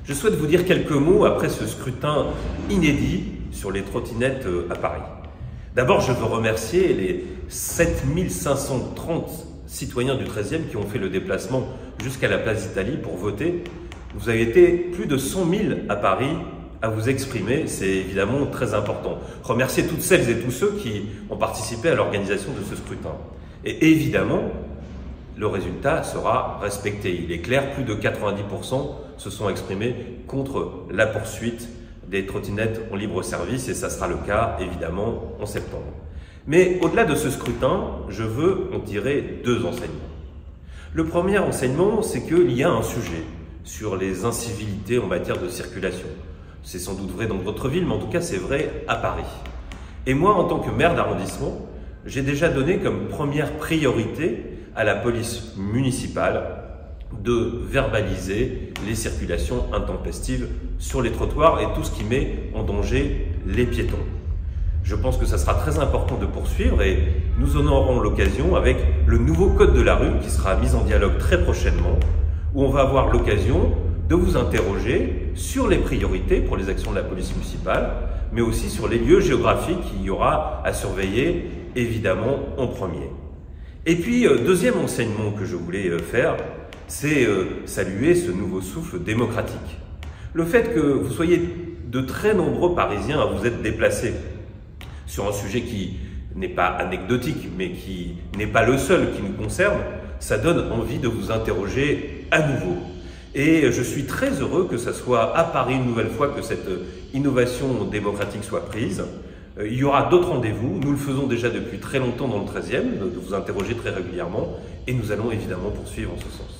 Je souhaite vous dire quelques mots après ce scrutin inédit sur les trottinettes à Paris. D'abord, je veux remercier les 7530 citoyens du 13e qui ont fait le déplacement jusqu'à la place d'Italie pour voter. Vous avez été plus de 100 000 à Paris à vous exprimer, c'est évidemment très important. Remercier toutes celles et tous ceux qui ont participé à l'organisation de ce scrutin. Et évidemment, le résultat sera respecté. Il est clair, plus de 90% se sont exprimés contre la poursuite des trottinettes en libre service et ça sera le cas évidemment en septembre. Mais au-delà de ce scrutin, je veux en tirer deux enseignements. Le premier enseignement, c'est qu'il y a un sujet sur les incivilités en matière de circulation. C'est sans doute vrai dans votre ville, mais en tout cas c'est vrai à Paris. Et moi, en tant que maire d'arrondissement, j'ai déjà donné comme première priorité à la police municipale de verbaliser les circulations intempestives sur les trottoirs et tout ce qui met en danger les piétons. Je pense que ça sera très important de poursuivre et nous en aurons l'occasion avec le nouveau code de la rue qui sera mis en dialogue très prochainement, où on va avoir l'occasion de vous interroger sur les priorités pour les actions de la police municipale, mais aussi sur les lieux géographiques qu'il y aura à surveiller évidemment en premier. Et puis, deuxième enseignement que je voulais faire, c'est saluer ce nouveau souffle démocratique. Le fait que vous soyez de très nombreux Parisiens à vous être déplacés sur un sujet qui n'est pas anecdotique, mais qui n'est pas le seul qui nous concerne, ça donne envie de vous interroger à nouveau. Et je suis très heureux que ça soit à Paris une nouvelle fois que cette innovation démocratique soit prise. Il y aura d'autres rendez-vous, nous le faisons déjà depuis très longtemps dans le 13e, de vous interroger très régulièrement, et nous allons évidemment poursuivre en ce sens.